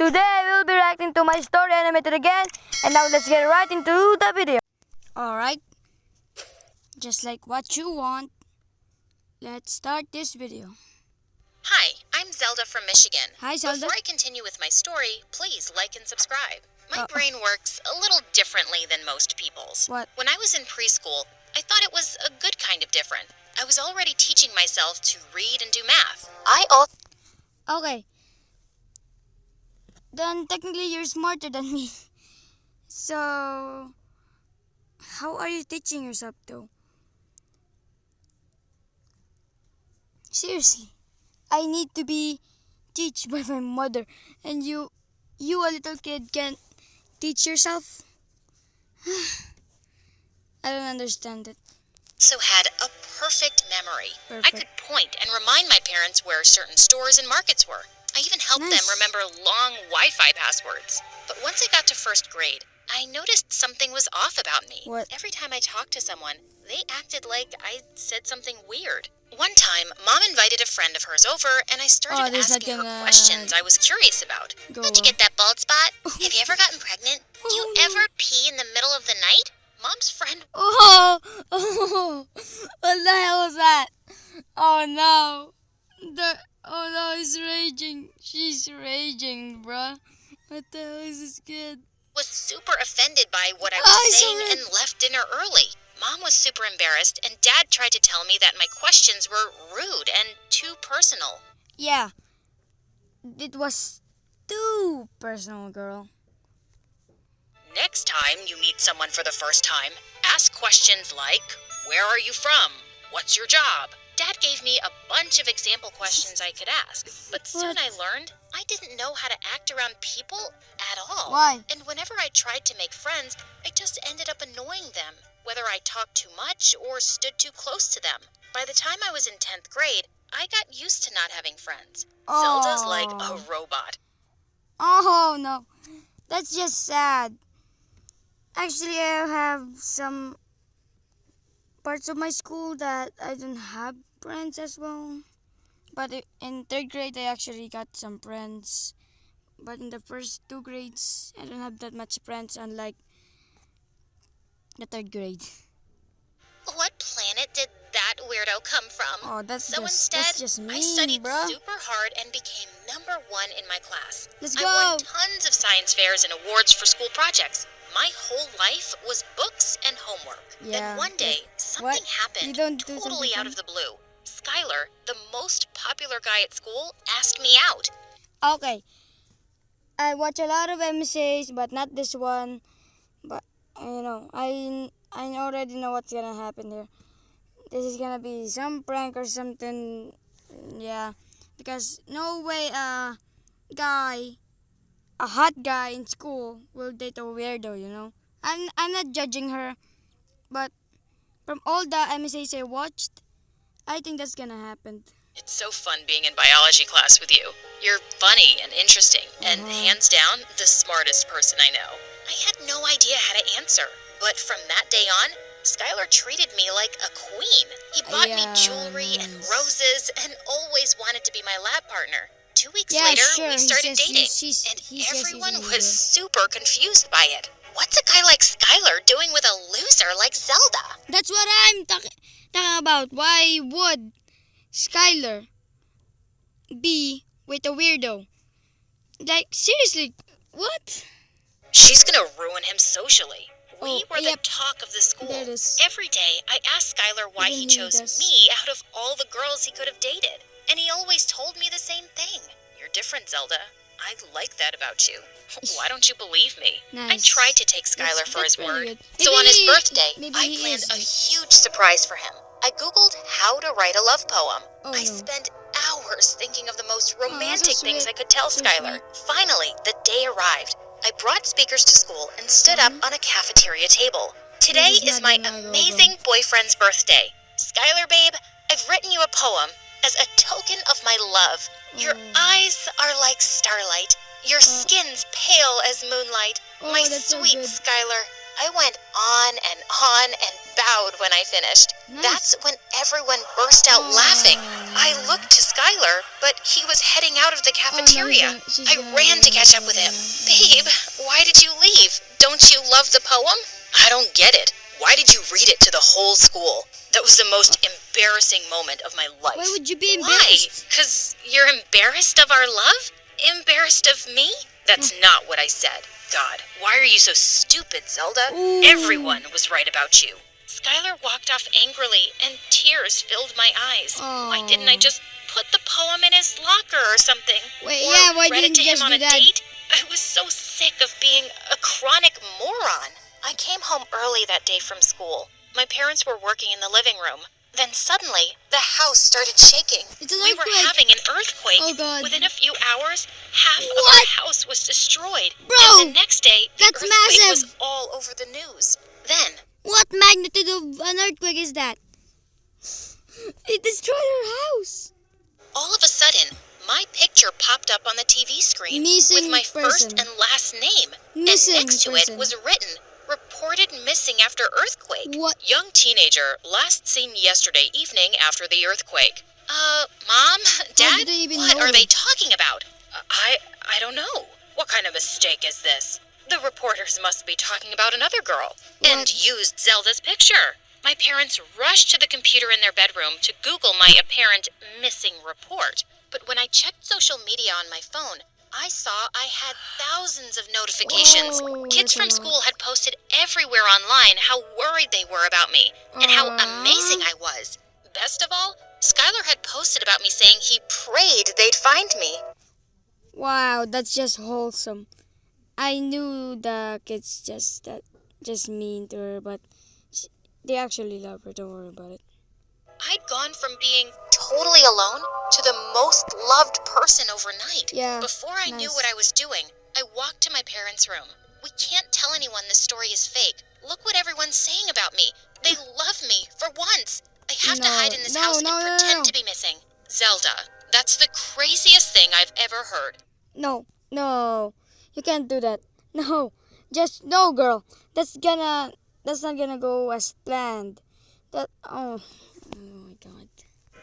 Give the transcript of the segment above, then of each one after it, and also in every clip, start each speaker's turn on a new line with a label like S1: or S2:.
S1: Today we'll be reacting to my story animated again. And now let's get right into the video. Alright, just like what you want, let's start this video.
S2: Hi, I'm Zelda from Michigan.
S1: Hi, Zelda.
S2: Before I continue with my story, please like and subscribe. My brain works a little differently than most people's.
S1: What?
S2: When I was in preschool, I thought it was a good kind of different. I was already teaching myself to read and do math.
S1: Okay. Then technically you're smarter than me. So, how are you teaching yourself though? Seriously, I need to be taught by my mother, and you a little kid can teach yourself? I don't understand it.
S2: So had a perfect memory. I
S1: Perfect.
S2: could point and remind my parents where certain stores and markets were. I even helped them
S1: Nice.
S2: remember long Wi-Fi passwords. But once I got to first grade, I noticed something was off about me.
S1: What?
S2: Every time I talked to someone, they acted like I said something weird. One time, Mom invited a friend of hers over, and I started
S1: this is
S2: asking her
S1: gonna
S2: questions I was curious about.
S1: go
S2: Don't you
S1: well.
S2: get that bald spot? Have you ever gotten pregnant? Do you
S1: Oh, no.
S2: ever pee in the middle of the night? Mom's friend
S1: Oh, what the hell was that? Oh no, oh no, he's raging. She's raging, bruh. What the hell is this kid?
S2: was super offended by what I
S1: Oh,
S2: was
S1: he's so
S2: saying
S1: red.
S2: and left dinner early. Mom was super embarrassed, and Dad tried to tell me that my questions were rude and too personal.
S1: Yeah, it was too personal, girl.
S2: Next time you meet someone for the first time, ask questions like, where are you from? What's your job? Dad gave me a bunch of example questions I could ask, but soon
S1: What?
S2: I learned I didn't know how to act around people at all.
S1: Why?
S2: And whenever I tried to make friends, I just ended up annoying them, whether I talked too much or stood too close to them. By the time I was in 10th grade, I got used to not having friends. Zelda's like a
S1: Oh.
S2: robot.
S1: Oh no, that's just sad. Actually, I have some parts of my school that I don't have friends as well. But in third grade, I actually got some friends. But in the first two grades, I don't have that much friends, unlike the third grade.
S2: What planet did that weirdo come from?
S1: Oh, that's
S2: So
S1: just
S2: instead,
S1: mean,
S2: I studied
S1: bruh.
S2: super hard and became number one in my class.
S1: Let's
S2: I
S1: go.
S2: won tons of science fairs and awards for school projects. My whole life was books and homework.
S1: Yeah,
S2: Then one day,
S1: what?
S2: something happened
S1: You don't do
S2: totally
S1: something
S2: out of the blue. Skylar, the most popular guy at school, asked me out.
S1: Okay. I watch a lot of MCs, but not this one. But I already know what's gonna happen here. This is gonna be some prank or something. Yeah, because no way a hot guy in school will date a weirdo. I'm not judging her, but from all the MCs I watched, I think that's gonna happen.
S2: It's so fun being in biology class with you. You're funny and interesting, and hands down, the smartest person I know. I had no idea how to answer, but from that day on, Skylar treated me like a queen. He bought me jewelry and
S1: Yes.
S2: roses and always wanted to be my lab partner. 2 weeks
S1: Yeah,
S2: later,
S1: sure,
S2: we
S1: he
S2: started
S1: says
S2: dating, and
S1: he says
S2: everyone
S1: he's
S2: was
S1: into
S2: super confused by it. What's a guy like Skylar doing with a loser like Zelda?
S1: That's what I'm talking about. Why would Skylar be with a weirdo? Like, seriously, what?
S2: She's gonna ruin him socially. We were the
S1: Yep.
S2: talk of the school.
S1: There it is.
S2: Every day, I asked Skylar why he
S1: Even he
S2: chose
S1: does.
S2: me out of all the girls he could have dated. And he always told me the same thing. You're different, Zelda. I like that about you. Why don't you believe me? I
S1: Nice.
S2: tried to take Skylar for
S1: That's
S2: his
S1: really
S2: word.
S1: good.
S2: So on his
S1: Maybe-
S2: birthday,
S1: maybe
S2: I
S1: he
S2: planned
S1: is.
S2: a huge surprise for him. I Googled how to write a love poem.
S1: Oh,
S2: I
S1: no.
S2: spent hours thinking of the most
S1: so
S2: romantic things
S1: sweet.
S2: I could tell
S1: So
S2: Skylar. Finally, the day arrived. I brought speakers to school and stood up on a cafeteria table. Today
S1: This is
S2: is
S1: not
S2: my
S1: gonna go
S2: amazing boyfriend's birthday. Skylar, babe, I've written you a poem as a token of my love. Your eyes are like starlight. Your skin's pale as moonlight. My
S1: that's so
S2: sweet
S1: good.
S2: Skylar. I went on and bowed when I finished.
S1: Nice.
S2: That's when everyone burst out laughing. I looked to Skylar, but he was heading out of the cafeteria. I ran to catch up with him. Babe, why did you leave? Don't you love the poem? I don't get it. Why did you read it to the whole school? That was the most embarrassing moment of my life.
S1: Why would you be
S2: Why?
S1: embarrassed?
S2: 'Cause you're embarrassed of our love? Embarrassed of me? That's not what I said. God, why are you so stupid, Zelda?
S1: Ooh.
S2: Everyone was right about you. Skylar walked off angrily, and tears filled my eyes. Why didn't I just put the poem in his locker or something?
S1: Wait,
S2: Or
S1: yeah, why
S2: read
S1: didn't
S2: it to
S1: you
S2: him
S1: just
S2: on
S1: do
S2: a
S1: that?
S2: date? I was so sick of being a chronic moron. I came home early that day from school. My parents were working in the living room. Then suddenly, the house started shaking.
S1: It's an
S2: We were
S1: earthquake.
S2: having an earthquake.
S1: Oh, God.
S2: Within a few hours, half of
S1: What?
S2: our house was destroyed.
S1: Bro,
S2: And the next day, the
S1: that's
S2: earthquake
S1: massive.
S2: was all over the news. Then,
S1: What magnitude of an earthquake is that? It destroyed our house.
S2: all of a sudden, my picture popped up on the TV screen
S1: Missing
S2: with my first
S1: person.
S2: and last name.
S1: Missing
S2: and next to
S1: person.
S2: it was written, reported missing after earthquake.
S1: What?
S2: Young teenager last seen yesterday evening after the earthquake. Mom? Dad?
S1: did they even
S2: What
S1: know?
S2: are they talking about? I don't know. What kind of mistake is this? The reporters must be talking about another girl. And
S1: What?
S2: used Zelda's picture. My parents rushed to the computer in their bedroom to Google my apparent missing report. But when I checked social media on my phone, I saw I had thousands of notifications.
S1: Whoa,
S2: Kids
S1: that's a
S2: from
S1: lot.
S2: school had posted everywhere online how worried they were about me and how amazing I was. Best of all, Skylar had posted about me saying he prayed they'd find me.
S1: Wow, that's just wholesome. I knew the kids just mean to her, but they actually love her. Don't worry about it.
S2: I'd gone from being totally alone to the most loved person overnight.
S1: Yeah,
S2: Before I knew
S1: nice.
S2: what I was doing, I walked to my parents' room. We can't tell anyone this story is fake. Look what everyone's saying about me. They love me, for once. I have to hide in this house and pretend to be missing. Zelda, that's the craziest thing I've ever heard.
S1: No, you can't do that. No, just no, girl. That's not gonna go as planned. Oh my God.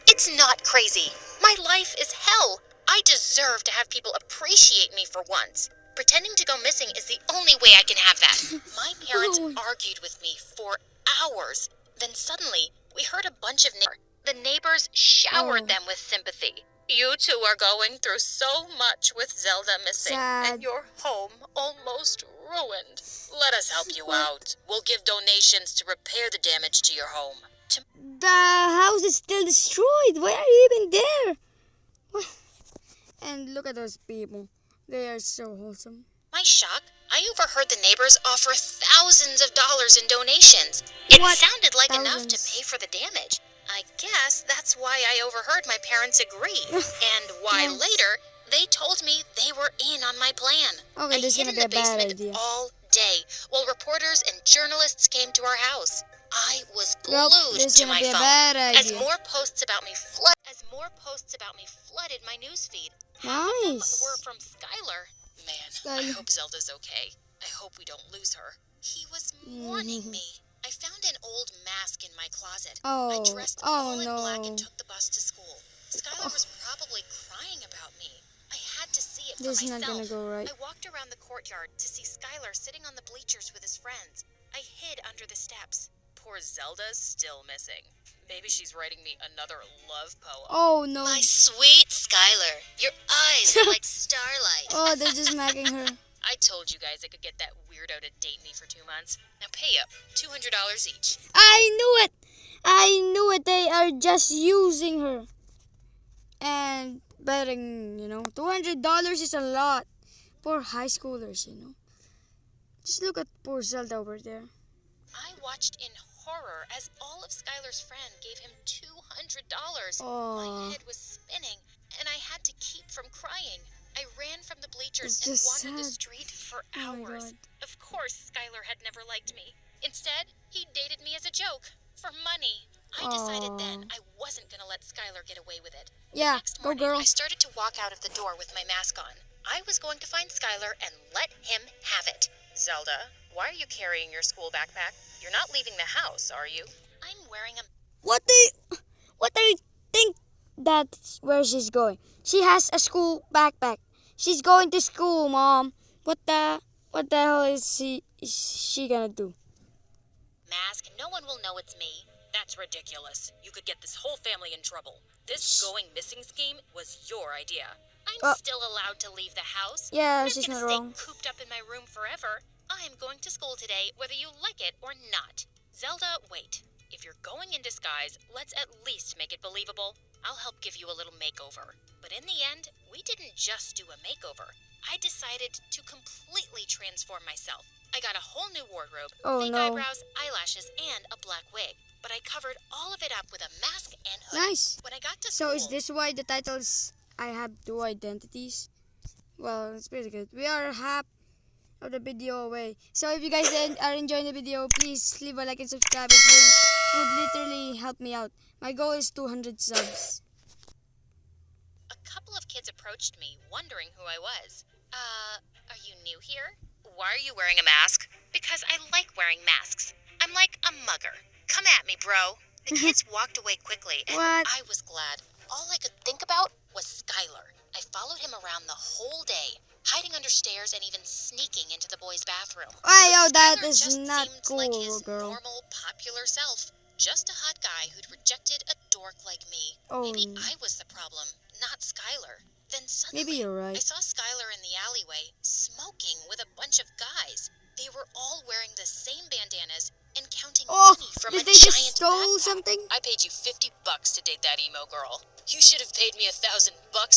S2: It's not crazy. My life is hell. I deserve to have people appreciate me for once. Pretending to go missing is the only way I can have that. My parents argued with me for hours. Then suddenly, we heard a bunch of neighbors. The neighbors showered them with sympathy. You two are going through so much with Zelda missing,
S1: Sad.
S2: and your home almost ruined. Let us help you out. We'll give donations to repair the damage to your home.
S1: The house is still destroyed. Why are you even there? What? And look at those people. They are so wholesome.
S2: My shock, I overheard the neighbors offer thousands of dollars in donations. It
S1: What?
S2: sounded like enough to
S1: Thousands.
S2: pay for the damage. I guess that's why I overheard my parents agree. And why
S1: Nice.
S2: later, they told me they were in on my plan.
S1: Okay,
S2: I
S1: this is
S2: hid
S1: gonna
S2: in
S1: be a
S2: the
S1: bad
S2: basement
S1: idea.
S2: all day while reporters and journalists came to our house. I was
S1: Nope,
S2: glued
S1: this is
S2: to
S1: gonna
S2: my
S1: be a
S2: phone
S1: bad
S2: as
S1: idea.
S2: more posts about me flooded my newsfeed.
S1: Nice.
S2: Were from Skylar. Man,
S1: Skylar.
S2: I hope Zelda's okay. I hope we don't lose her. He was mourning me. I found an old mask in my closet. I dressed all in black and took the bus to school. Skylar was probably crying about me. I had to see it for
S1: This is
S2: myself.
S1: not gonna go right.
S2: I walked around the courtyard to see Skylar sitting on the bleachers with his friends. I hid under the steps. Poor Zelda's still missing. Maybe she's writing me another love poem.
S1: Oh no.
S2: My sweet Skylar, your eyes are like starlight.
S1: Oh, they're just smacking her.
S2: I told you guys I could get that weirdo to date me for 2 months. Now pay up, $200 each.
S1: I knew it. They are just using her. And betting, $200 is a lot for high schoolers, Just look at poor Zelda over there.
S2: I watched in horror as all of Skylar's friends gave him $200.
S1: Aw.
S2: My head was spinning, and I had to keep from crying. I ran from the bleachers
S1: It's
S2: and
S1: just
S2: wandered the
S1: sad.
S2: street for
S1: Oh my
S2: hours.
S1: God.
S2: Of course, Skylar had never liked me. Instead, he dated me as a joke, for money. I decided then I wasn't going to let Skylar get away with it.
S1: Yeah,
S2: Next
S1: go
S2: morning,
S1: girl.
S2: I started to walk out of the door with my mask on. I was going to find Skylar and let him have it. Zelda, why are you carrying your school backpack? You're not leaving the house, are you? I'm wearing a...
S1: What do you think that's where she's going. She has a school backpack. She's going to school, Mom. What the hell is she gonna do?
S2: Mask, no one will know it's me. That's ridiculous. You could get this whole family in trouble. This
S1: Shh.
S2: going missing scheme was your idea. I'm
S1: Oh.
S2: still allowed to leave the house.
S1: Yeah,
S2: I'm not
S1: she's
S2: gonna
S1: not
S2: stay
S1: wrong.
S2: cooped up in my room forever. I'm going to school today, whether you like it or not. Zelda, wait. If you're going in disguise, let's at least make it believable. I'll help give you a little makeover. But in the end, we didn't just do a makeover. I decided to completely transform myself. I got a whole new wardrobe,
S1: Oh,
S2: fake
S1: no.
S2: eyebrows, eyelashes, and a black wig. But I covered all of it up with a mask and hood.
S1: Nice.
S2: When I got to
S1: So
S2: school,
S1: is this why the title is I Have Two Identities? Well, it's pretty good. We are half of the video away. So if you guys are enjoying the video, please leave a like and subscribe. It would literally help me out. My goal is 200 subs.
S2: a couple of kids approached me, wondering who I was. Are you new here? Why are you wearing a mask? Because I like wearing masks. I'm like a mugger. Come at me, bro. The kids walked away quickly, and
S1: What?
S2: I was glad. All I could think about was Skylar. I followed him around the whole day, hiding under stairs and even sneaking into the boys' bathroom.
S1: Why, yo,
S2: But
S1: that
S2: Skylar
S1: is
S2: just
S1: not
S2: seemed
S1: cool,
S2: like his
S1: girl.
S2: normal, popular self. Just a hot guy who'd rejected a dork like me.
S1: Oh.
S2: Maybe I was the problem, not Skylar. Then suddenly,
S1: Maybe you're right.
S2: I saw Skylar in the alleyway, smoking with a bunch of guys. They were all wearing the same bandanas and counting
S1: Oh,
S2: money from
S1: did
S2: a
S1: they just
S2: giant
S1: stole
S2: backpack.
S1: something?
S2: I paid you $50 to date that emo girl. You should have paid me $1,000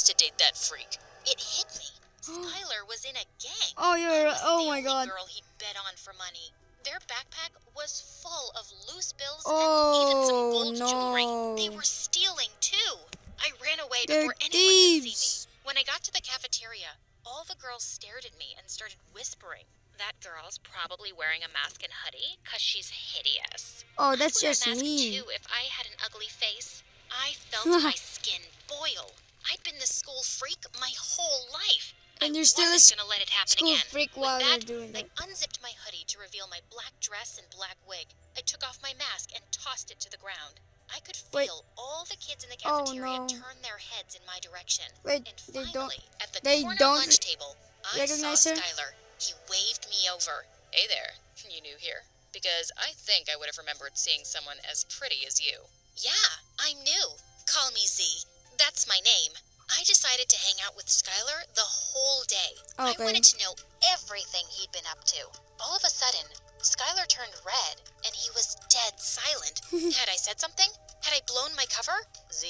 S2: to date that freak. It hit me. Skylar was in a gang.
S1: Oh,
S2: I was
S1: oh
S2: the
S1: my
S2: only
S1: god.
S2: girl he'd bet on for money. Their backpack was full of loose bills and even some
S1: Oh,
S2: gold jewelry. They
S1: no.
S2: were stealing too. I ran away
S1: They're
S2: before anyone could see
S1: thieves.
S2: me. When I got to the cafeteria, all the girls stared at me and started whispering. That girl's probably wearing a mask and hoodie because she's hideous.
S1: Oh, that's
S2: I'd wear
S1: just
S2: a mask
S1: me.
S2: too if I had an ugly face. I felt my skin boil. I'd been the school freak my whole life.
S1: And
S2: I
S1: you're still a
S2: wasn't gonna let it happen
S1: school
S2: again.
S1: freak
S2: With
S1: while
S2: that,
S1: you're doing
S2: I
S1: that.
S2: unzipped my hoodie to reveal my black dress and black wig. I took off my mask and tossed it to the ground. I could
S1: Wait.
S2: feel all the kids in the
S1: Oh,
S2: cafeteria
S1: no.
S2: turn their heads in my direction.
S1: Wait,
S2: And
S1: they don't
S2: finally, at the
S1: they
S2: corner
S1: don't
S2: lunch table, I saw
S1: recognize her?
S2: Skylar. He waved me over. Hey there, you new here? Because I think I would have remembered seeing someone as pretty as you. Yeah, I'm new. Call me Z. That's my name. I decided to hang out with Skylar the whole day. I
S1: Okay.
S2: wanted to know everything he'd been up to. All of a sudden, Skylar turned red, and he was dead silent. Had I said something? Had I blown my cover? Z,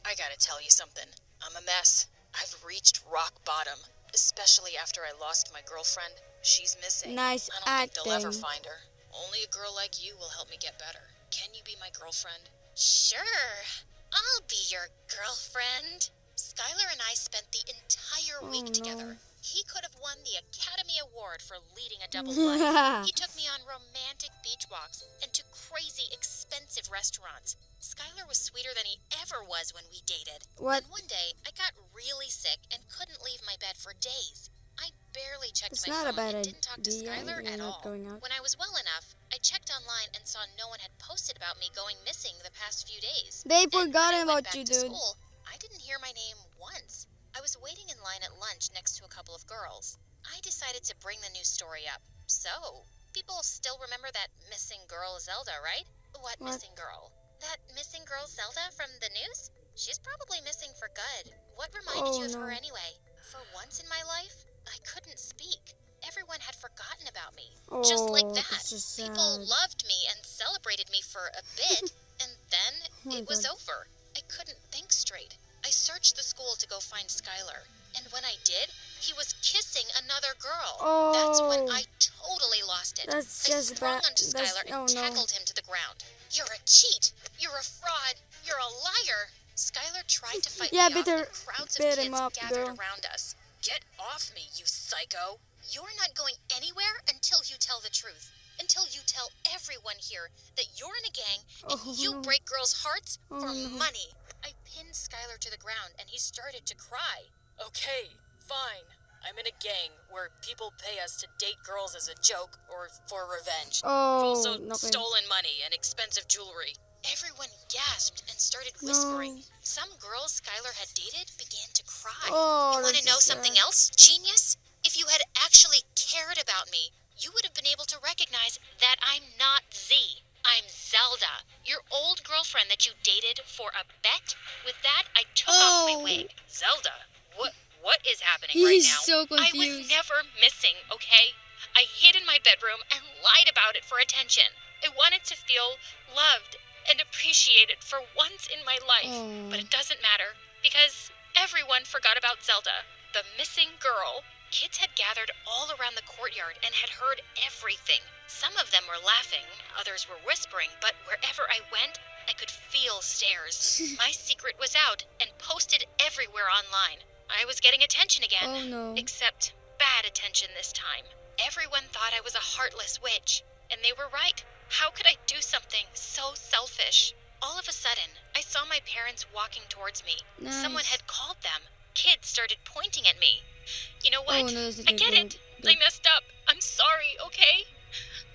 S2: I gotta tell you something. I'm a mess. I've reached rock bottom, especially after I lost my girlfriend. She's missing.
S1: Nice
S2: I don't think they'll ever
S1: acting.
S2: find her. Only a girl like you will help me get better. Can you be my girlfriend? Sure. I'll be your girlfriend. Skylar and I spent the entire
S1: Oh,
S2: week
S1: no.
S2: together. He could have won the Academy Award for leading a double life. He took me on romantic beach walks and to crazy, expensive restaurants. Skylar was sweeter than he ever was when we dated.
S1: What?
S2: And one day, I got really sick and couldn't leave my bed for days. I barely checked
S1: It's
S2: my
S1: not a
S2: phone
S1: bad
S2: and didn't talk to
S1: idea.
S2: Skylar
S1: You're
S2: at
S1: not
S2: all.
S1: going out.
S2: When I was well enough, I checked online and saw no one had posted about me going missing the past few days.
S1: They
S2: And when
S1: forgot
S2: I went
S1: about
S2: back
S1: you,
S2: to
S1: dude.
S2: School, I didn't hear my name once. I was waiting in line at lunch next to a couple of girls. I decided to bring the news story up. So, people still remember that missing girl Zelda, right? What missing girl? That missing girl Zelda from the news? She's probably missing for good. What reminded
S1: Oh,
S2: you of
S1: no.
S2: her anyway? For once in my life, I couldn't speak. Everyone had forgotten about me. Just like
S1: Oh,
S2: that.
S1: that's just
S2: People
S1: sad.
S2: loved me and celebrated me for a bit, and then
S1: Oh my
S2: it was
S1: God.
S2: over. I couldn't think straight. I searched the school to go find Skylar, and when I did, he was kissing another girl. That's when
S1: Oh.
S2: I totally lost it.
S1: That's
S2: I
S1: just
S2: sprung
S1: bad.
S2: onto Skylar and
S1: Oh no.
S2: tackled him to the ground. You're a cheat. You're a fraud. You're a liar. Skylar tried to fight
S1: Yeah,
S2: me off,
S1: better
S2: and crowds of
S1: beat
S2: kids
S1: him up,
S2: gathered
S1: girl.
S2: around us. Get off me, you psycho. You're not going anywhere until you tell the truth. Until you tell everyone here that you're in a gang and
S1: Oh,
S2: you
S1: no.
S2: break girls' hearts
S1: Oh,
S2: for
S1: no.
S2: money. I pinned Skylar to the ground and he started to cry. Okay, fine. I'm in a gang where people pay us to date girls as a joke or for revenge. We've
S1: Oh,
S2: also
S1: okay.
S2: stolen money and expensive jewelry. Everyone gasped and started
S1: No.
S2: whispering. Some girls Skylar had dated began to cry.
S1: Oh,
S2: You want to
S1: that's
S2: know
S1: so
S2: something
S1: sad.
S2: else, genius? If you had actually cared about me, you would have been able to recognize that I'm not Z. I'm Zelda, your old girlfriend that you dated for a bet. With that, I took off my
S1: Oh.
S2: wig. Zelda, what is happening right
S1: He's
S2: now?
S1: so
S2: I was
S1: confused.
S2: never missing, okay? I hid in my bedroom and lied about it for attention. I wanted to feel loved and appreciated for once in my life.
S1: Oh.
S2: But it doesn't matter because everyone forgot about Zelda, the missing girl. Kids had gathered all around the courtyard and had heard everything. Some of them were laughing, others were whispering, but wherever I went, I could feel stares. My secret was out and posted everywhere online. I was getting attention again.
S1: Oh no.
S2: Except bad attention this time. Everyone thought I was a heartless witch, and they were right. How could I do something so selfish? All of a sudden, I saw my parents walking towards me.
S1: Nice.
S2: Someone had called them. Kids started pointing at me. You know what?
S1: Oh no, this is
S2: I get
S1: good.
S2: it. I messed up. I'm sorry, okay?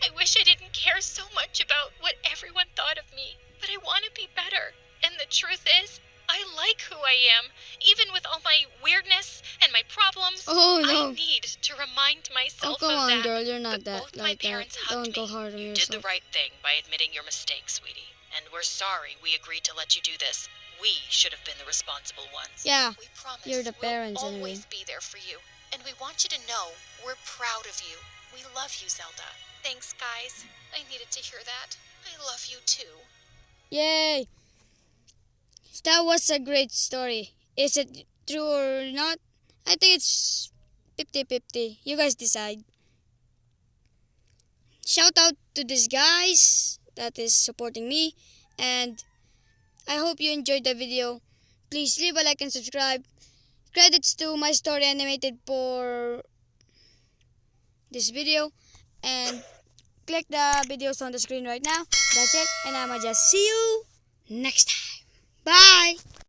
S2: I wish I didn't care so much about what everyone thought of me, but I want to be better. And the truth is, I like who I am, even with all my weirdness and my problems.
S1: Oh no.
S2: I need to remind
S1: Oh
S2: myself
S1: come
S2: of
S1: on,
S2: that.
S1: girl, you're not
S2: But
S1: that
S2: both my
S1: like that.
S2: parents hugged
S1: Don't go
S2: me.
S1: hard on
S2: You
S1: yourself.
S2: did the right thing by admitting your mistake, sweetie. And we're sorry we agreed to let you do this. We should have been the responsible ones.
S1: Yeah,
S2: We promise
S1: you're the parents
S2: we'll
S1: anyway.
S2: always be there for you. And we want you to know we're proud of you. We love you, Zelda. Thanks, guys. I needed to hear that. I love you too.
S1: Yay! That was a great story. Is it true or not? I think it's 50-50. You guys decide. Shout out to these guys that is supporting me, and I hope you enjoyed the video. Please leave a like and subscribe. Credits to my story animated for this video, and click the videos on the screen right now. That's it, and I'ma just see you next time. Bye!